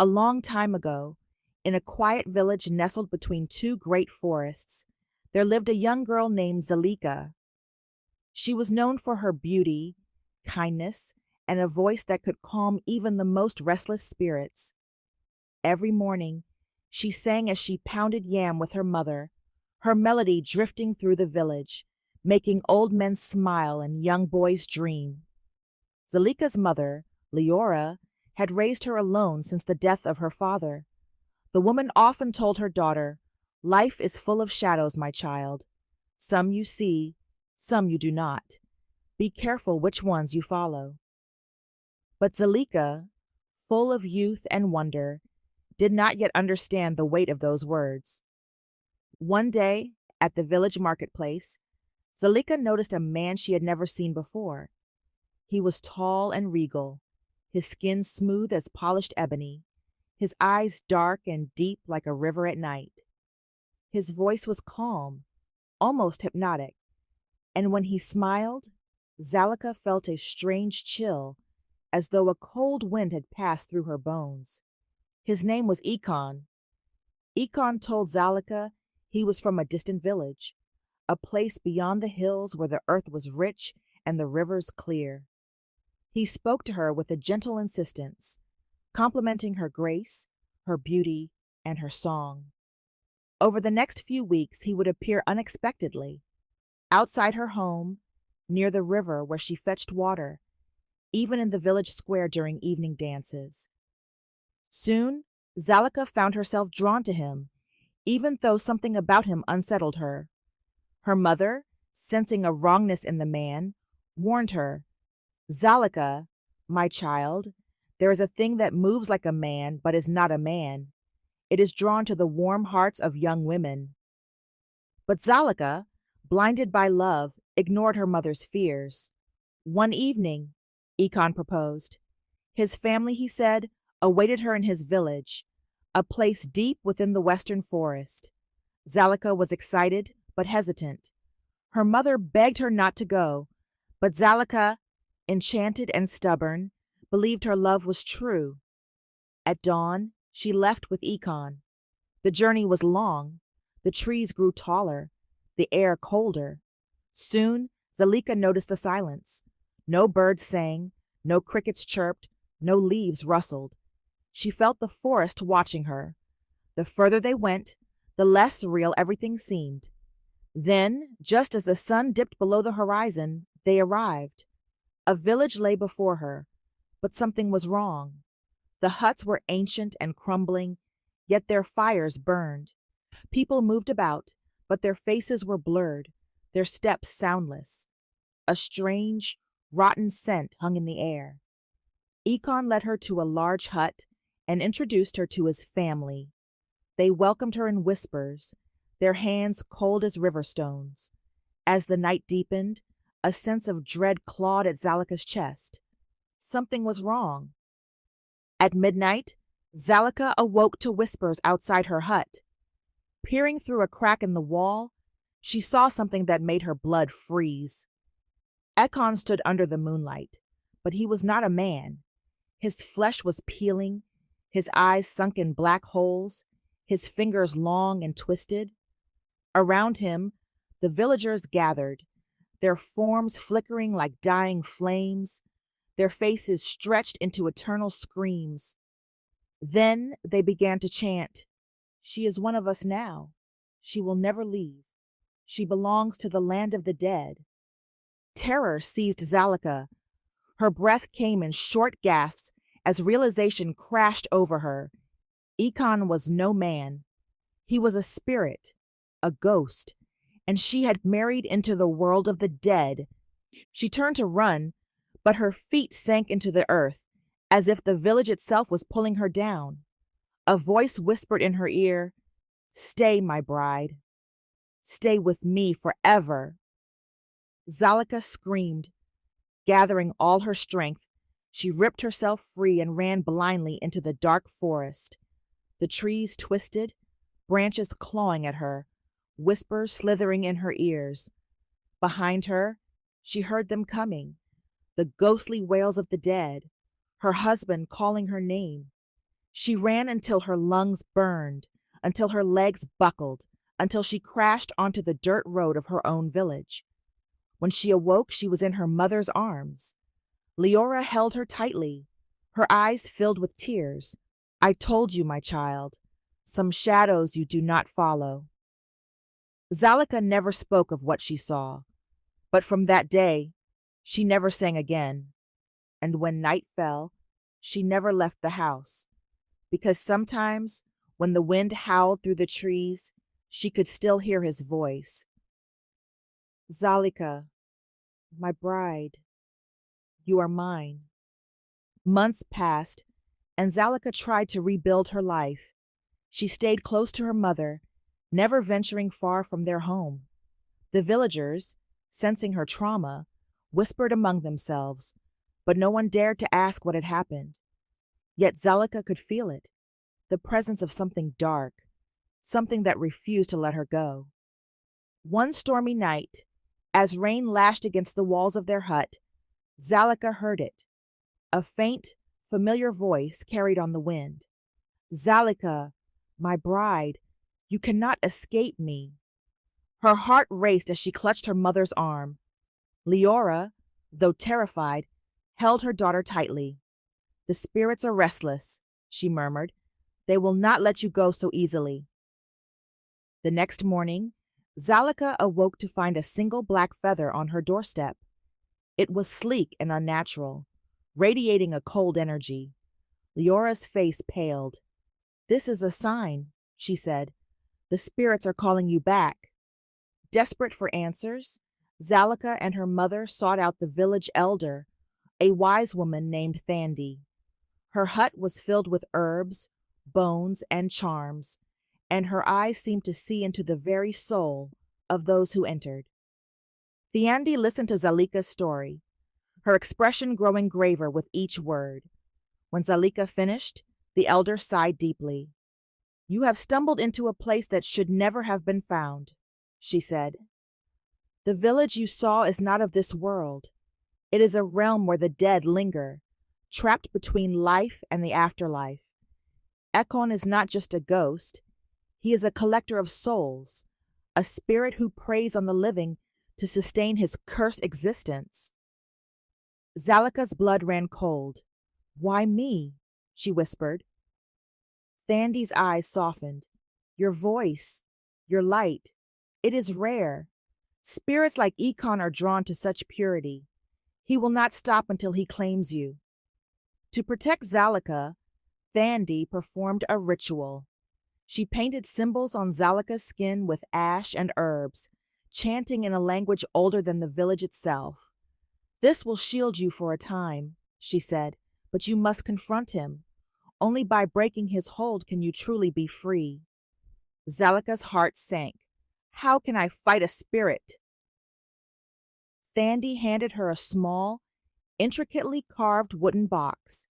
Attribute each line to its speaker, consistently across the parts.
Speaker 1: A long time ago, in a quiet village nestled between two great forests, there lived a young girl named Zalika. She was known for her beauty, kindness, and a voice that could calm even the most restless spirits. Every morning, she sang as she pounded yam with her mother, her melody drifting through the village, making old men smile and young boys dream. Zalika's mother, Leora, had raised her alone since the death of her father. The woman often told her daughter, "Life is full of shadows, my child. Some you see, some you do not. Be careful which ones you follow." But Zalika, full of youth and wonder, did not yet understand the weight of those words. One day, at the village marketplace, Zalika noticed a man she had never seen before. He was tall and regal, his skin smooth as polished ebony, his eyes dark and deep like a river at night. His voice was calm, almost hypnotic, and when he smiled, Zalika felt a strange chill, as though a cold wind had passed through her bones. His name was Ikon. Ikon told Zalika he was from a distant village, a place beyond the hills where the earth was rich and the rivers clear. He spoke to her with a gentle insistence, complimenting her grace, her beauty, and her song. Over the next few weeks, he would appear unexpectedly, outside her home, near the river where she fetched water, even in the village square during evening dances. Soon, Zalika found herself drawn to him, even though something about him unsettled her. Her mother, sensing a wrongness in the man, warned her, "Zalika, my child, there is a thing that moves like a man but is not a man. It is drawn to the warm hearts of young women." But Zalika, blinded by love, ignored her mother's fears. One evening, Ikon proposed. His family, he said, awaited her in his village, a place deep within the western forest. Zalika was excited but hesitant. Her mother begged her not to go, but Zalika, enchanted and stubborn, believed her love was true. At dawn, she left with Ikon. The journey was long. The trees grew taller, the air colder. Soon, Zalika noticed the silence. No birds sang, no crickets chirped, no leaves rustled. She felt the forest watching her. The further they went, the less real everything seemed. Then, just as the sun dipped below the horizon, they arrived. A village lay before her, but something was wrong. The huts were ancient and crumbling, yet their fires burned. People moved about, but their faces were blurred, their steps soundless. A strange, rotten scent hung in the air. Ikon led her to a large hut and introduced her to his family. They welcomed her in whispers, their hands cold as river stones. As the night deepened, a sense of dread clawed at Zalika's chest. Something was wrong. At midnight, Zalika awoke to whispers outside her hut. Peering through a crack in the wall, she saw something that made her blood freeze. Ekon stood under the moonlight, but he was not a man. His flesh was peeling, his eyes sunk in black holes, his fingers long and twisted. Around him, the villagers gathered, their forms flickering like dying flames, their faces stretched into eternal screams. Then they began to chant, "She is one of us now. She will never leave. She belongs to the land of the dead." Terror seized Zalika. Her breath came in short gasps as realization crashed over her. Ikon was no man. He was a spirit, a ghost, and she had married into the world of the dead. She turned to run, but her feet sank into the earth, as if the village itself was pulling her down. A voice whispered in her ear, "Stay, my bride. Stay with me forever." Zalika screamed. Gathering all her strength, she ripped herself free and ran blindly into the dark forest. The trees twisted, branches clawing at her, whispers slithering in her ears. Behind her, she heard them coming, the ghostly wails of the dead, her husband calling her name. She ran until her lungs burned, until her legs buckled, until she crashed onto the dirt road of her own village. When she awoke, she was in her mother's arms. Leora held her tightly, her eyes filled with tears. "I told you, my child, some shadows you do not follow." Zalika never spoke of what she saw, but from that day, she never sang again. And when night fell, she never left the house, because sometimes, when the wind howled through the trees, she could still hear his voice. "Zalika, my bride, you are mine." Months passed, and Zalika tried to rebuild her life. She stayed close to her mother, never venturing far from their home. The villagers, sensing her trauma, whispered among themselves, but no one dared to ask what had happened. Yet Zalika could feel it, the presence of something dark, something that refused to let her go. One stormy night, as rain lashed against the walls of their hut, Zalika heard it. A faint, familiar voice carried on the wind. "Zalika, my bride, you cannot escape me." Her heart raced as she clutched her mother's arm. Leora, though terrified, held her daughter tightly. "The spirits are restless," she murmured. "They will not let you go so easily." The next morning, Zalika awoke to find a single black feather on her doorstep. It was sleek and unnatural, radiating a cold energy. Leora's face paled. "This is a sign," she said. "The spirits are calling you back." Desperate for answers, Zalika and her mother sought out the village elder, a wise woman named Thandi. Her hut was filled with herbs, bones, and charms, and her eyes seemed to see into the very soul of those who entered. Thandi listened to Zalika's story, her expression growing graver with each word. When Zalika finished, the elder sighed deeply. "You have stumbled into a place that should never have been found," she said. "The village you saw is not of this world. It is a realm where the dead linger, trapped between life and the afterlife. Ekon is not just a ghost. He is a collector of souls, a spirit who preys on the living to sustain his cursed existence." Zalika's blood ran cold. "Why me?" she whispered. Thandi's eyes softened. "Your voice, your light, it is rare. Spirits like Ekon are drawn to such purity. He will not stop until he claims you." To protect Zalika, Thandi performed a ritual. She painted symbols on Zalika's skin with ash and herbs, chanting in a language older than the village itself. "This will shield you for a time," she said, "but you must confront him. Only by breaking his hold can you truly be free." Zalika's heart sank. "How can I fight a spirit?" Thandi handed her a small, intricately carved wooden box.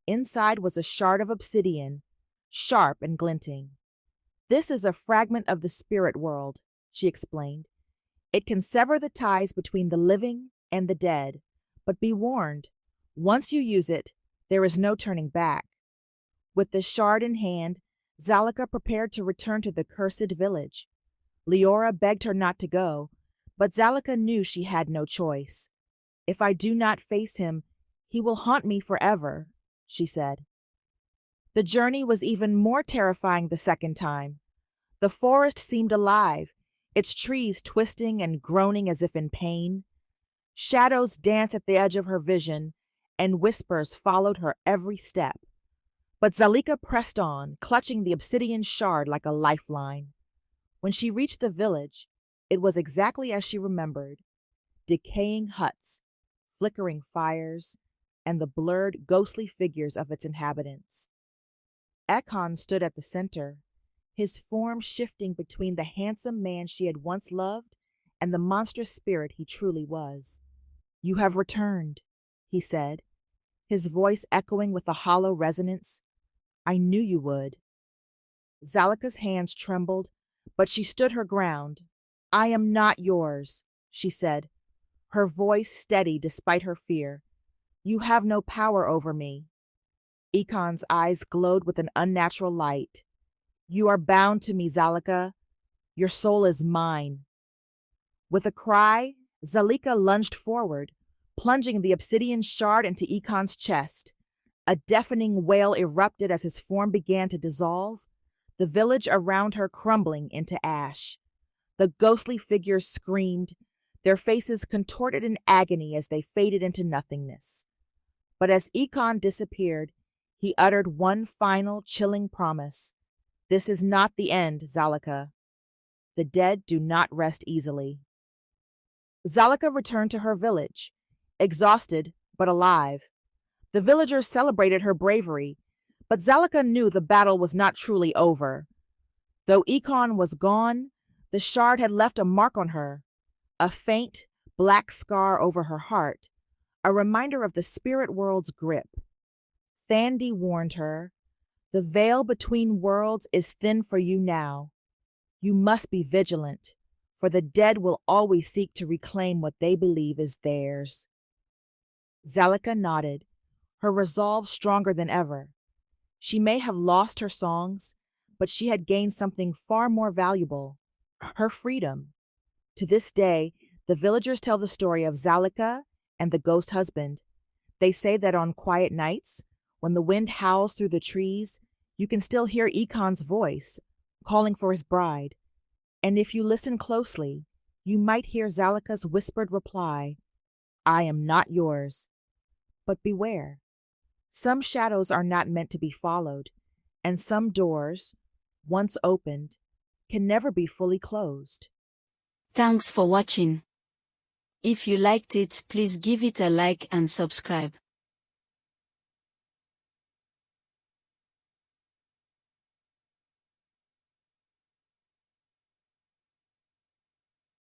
Speaker 1: Inside was a shard of obsidian, sharp and glinting. "This is a fragment of the spirit world," she explained. "It can sever the ties between the living and the dead. But be warned, once you use it, there is no turning back." With the shard in hand, Zalika prepared to return to the cursed village. Leora begged her not to go, but Zalika knew she had no choice. "If I do not face him, he will haunt me forever," she said. The journey was even more terrifying the second time. The forest seemed alive, its trees twisting and groaning as if in pain. Shadows danced at the edge of her vision, and whispers followed her every step. But Zalika pressed on, clutching the obsidian shard like a lifeline. When she reached the village, it was exactly as she remembered: decaying huts, flickering fires, and the blurred, ghostly figures of its inhabitants. Ekon stood at the center, his form shifting between the handsome man she had once loved and the monstrous spirit he truly was. "You have returned," he said, his voice echoing with a hollow resonance. "I knew you would." Zalika's hands trembled, but she stood her ground. "I am not yours," she said, her voice steady despite her fear. "You have no power over me." Ekon's eyes glowed with an unnatural light. You are bound to me, Zalika. Your soul is mine. With a cry, Zalika lunged forward, plunging the obsidian shard into Ekon's chest. A deafening wail erupted as his form began to dissolve, the village around her crumbling into ash. The ghostly figures screamed, their faces contorted in agony as they faded into nothingness. But as Ekon disappeared, he uttered one final chilling promise. This is not the end, Zalika. The dead do not rest easily. Zalika returned to her village, exhausted but alive. The villagers celebrated her bravery, but Zalika knew the battle was not truly over. Though Ekon was gone, the shard had left a mark on her, a faint, black scar over her heart, a reminder of the spirit world's grip. Thandi warned her, "The veil between worlds is thin for you now. You must be vigilant, for the dead will always seek to reclaim what they believe is theirs." Zalika nodded, her resolve stronger than ever. She may have lost her songs, but she had gained something far more valuable, her freedom. To this day, the villagers tell the story of Zalika and the ghost husband. They say that on quiet nights, when the wind howls through the trees, you can still hear Ekon's voice, calling for his bride. And if you listen closely, you might hear Zalika's whispered reply, "I am not yours." But beware. Some shadows are not meant to be followed, and some doors, once opened, can never be fully closed.
Speaker 2: Thanks for watching. If you liked it, please give it a like and subscribe.